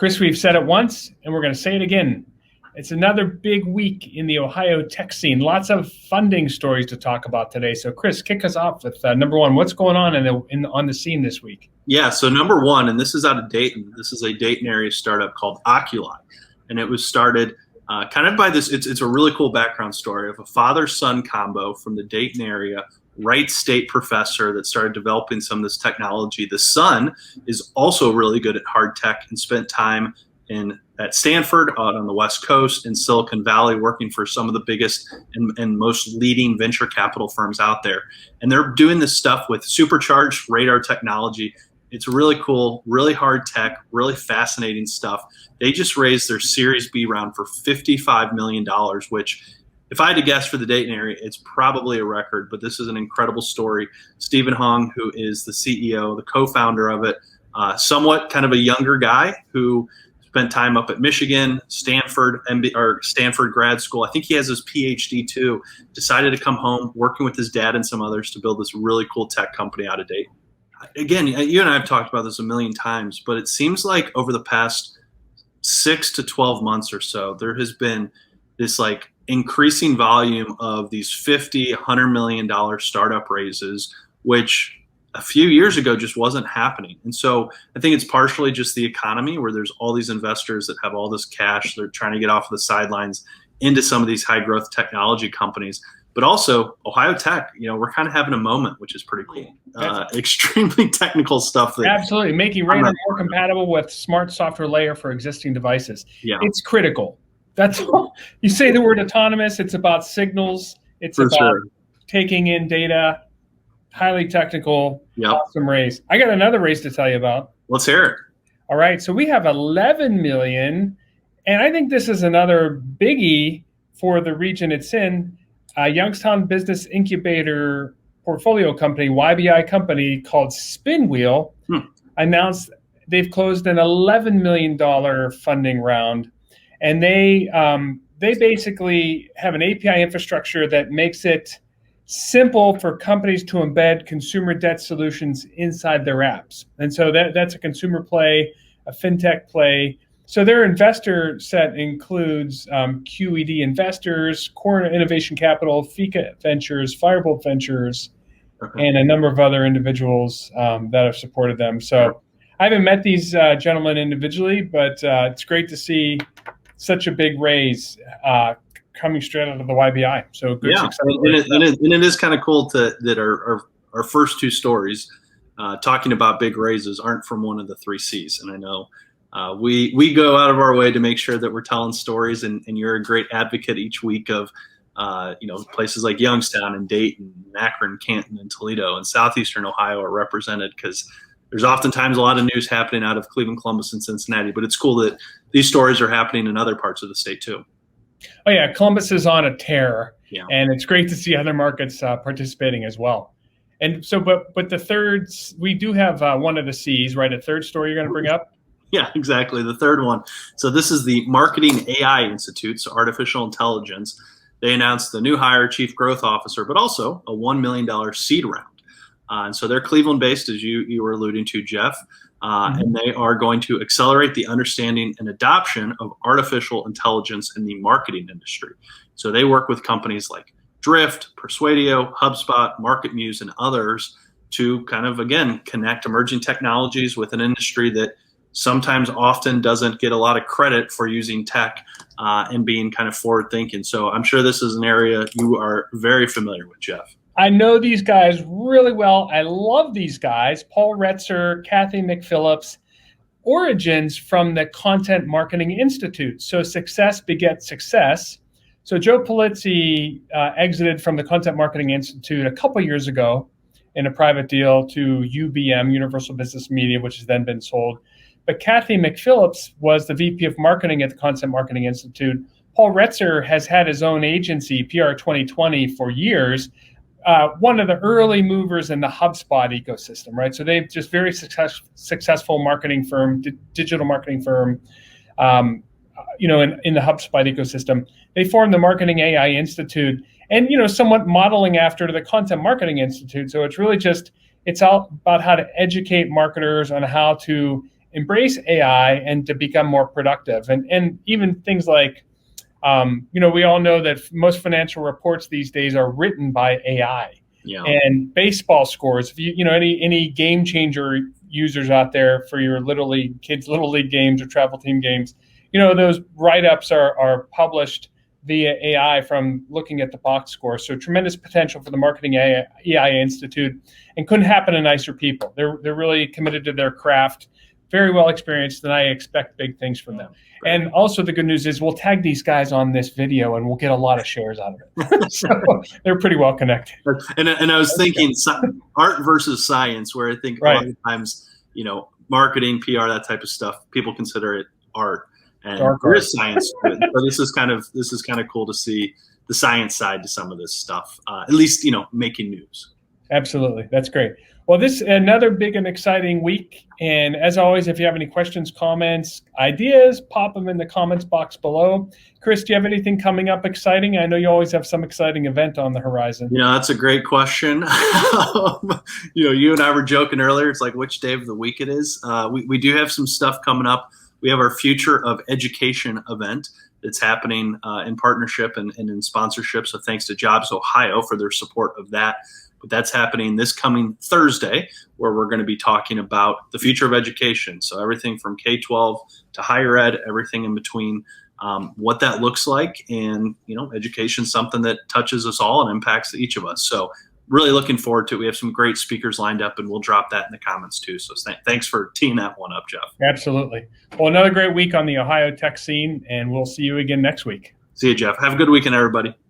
Chris, we've said it once, and we're going to say it again. It's another big week in the Ohio tech scene. Lots of funding stories to talk about today. So, Chris, kick us off with number one. What's going on on the scene this week? Yeah, so number one, and this is out of Dayton. This is a Dayton area startup called Oculi, and it was started kind of by this. It's a really cool background story of a father-son combo from the Dayton area, Wright State professor that started developing some of this technology. The son is also really good at hard tech and spent time at Stanford out on the West Coast in Silicon Valley working for some of the biggest and most leading venture capital firms out there. And they're doing this stuff with supercharged radar technology. It's really cool, really hard tech, really fascinating stuff. They just raised their Series B round for $55 million, which if I had to guess for the Dayton area, it's probably a record, but this is an incredible story. Stephen Hong, who is the CEO, the co-founder of it, somewhat kind of a younger guy who spent time up at Michigan, Stanford grad school. I think he has his PhD too. Decided to come home, working with his dad and some others to build this really cool tech company out of Dayton. Again, you and I have talked about this a million times, but it seems like over the past 6 to 12 months or so, there has been this like increasing volume of these $50, $100 million startup raises, which a few years ago just wasn't happening. And so I think it's partially just the economy where there's all these investors that have all this cash. They're trying to get off the sidelines into some of these high growth technology companies. But also Ohio Tech, we're kind of having a moment, which is pretty cool. Extremely technical stuff. Absolutely. Making radar more compatible with smart software layer for existing devices. Yeah. It's critical. That's all. You say the word autonomous. It's about signals. It's about taking in data. Highly technical, awesome raise. I got another raise to tell you about. Let's hear it. All right. So we have 11 million. And I think this is another biggie for the region it's in. Youngstown Business Incubator portfolio company, YBI company called Spinwheel, announced they've closed an $11 million funding round. And they basically have an API infrastructure that makes it simple for companies to embed consumer debt solutions inside their apps. And so that's a consumer play, a fintech play. So their investor set includes QED Investors, Core Innovation Capital, Fika Ventures, Firebolt Ventures, and a number of other individuals that have supported them. So I haven't met these gentlemen individually, but it's great to see such a big raise coming straight out of the YBI. So good success. And it is kind of cool that our first two stories talking about big raises aren't from one of the three C's. And I know we go out of our way to make sure that we're telling stories, and you're a great advocate each week of places like Youngstown and Dayton, and Akron, Canton, and Toledo, and southeastern Ohio are represented because there's oftentimes a lot of news happening out of Cleveland, Columbus, and Cincinnati. But it's cool that these stories are happening in other parts of the state too. Oh yeah, Columbus is on a tear, and it's great to see other markets participating as well. And so, but the third, we do have one of the C's, right? A third story you're going to bring up? Yeah, exactly. The third one. So this is the Marketing AI Institute, so artificial intelligence. They announced the new hire, chief growth officer, but also a $1 million seed round. And so they're Cleveland-based, as you were alluding to, Jeff. And they are going to accelerate the understanding and adoption of artificial intelligence in the marketing industry. So they work with companies like Drift, Persuadio, HubSpot, MarketMuse, and others to kind of, again, connect emerging technologies with an industry that sometimes often doesn't get a lot of credit for using tech and being kind of forward thinking. So I'm sure this is an area you are very familiar with, Jeff. I know these guys really well. I love these guys. Paul Retzer, Kathy McPhillips, origins from the Content Marketing Institute. So success begets success. So Joe Polizzi exited from the Content Marketing Institute a couple years ago in a private deal to UBM, Universal Business Media, which has then been sold. But Kathy McPhillips was the VP of Marketing at the Content Marketing Institute. Paul Retzer has had his own agency, PR 2020, for years. One of the early movers in the HubSpot ecosystem, right? So they've just very successful marketing firm, digital marketing firm, in the HubSpot ecosystem. They formed the Marketing AI Institute and, somewhat modeling after the Content Marketing Institute. So it's really it's all about how to educate marketers on how to embrace AI and to become more productive. And even things like, we all know that most financial reports these days are written by AI. Yeah. And baseball scores, if any game changer users out there for your little league kids, little league games or travel team games, those write-ups are published via AI from looking at the box score. So tremendous potential for the Marketing AI Institute, and couldn't happen to nicer people. They're really committed to their craft, very well experienced, and I expect big things from them. And also the good news is we'll tag these guys on this video and we'll get a lot of shares out of it. So they're pretty well connected. And I was thinking art versus science, where I think a lot of times, marketing, PR, that type of stuff, people consider it art. And there is science to it. So this is kind of cool to see the science side to some of this stuff, at least, making news. Absolutely. That's great. Well, this is another big and exciting week. And as always, if you have any questions, comments, ideas, pop them in the comments box below. Chris, do you have anything coming up exciting? I know you always have some exciting event on the horizon. That's a great question. You and I were joking earlier. It's like which day of the week it is. We do have some stuff coming up. We have our Future of Education event that's happening in partnership and in sponsorship. So thanks to Jobs Ohio for their support of that. But that's happening this coming Thursday, where we're going to be talking about the future of education. So everything from K-12 to higher ed, everything in between, what that looks like. And, education is something that touches us all and impacts each of us. So really looking forward to it. We have some great speakers lined up, and we'll drop that in the comments too. So thanks for teeing that one up, Jeff. Absolutely. Well, another great week on the Ohio tech scene, and we'll see you again next week. See you, Jeff. Have a good weekend, everybody.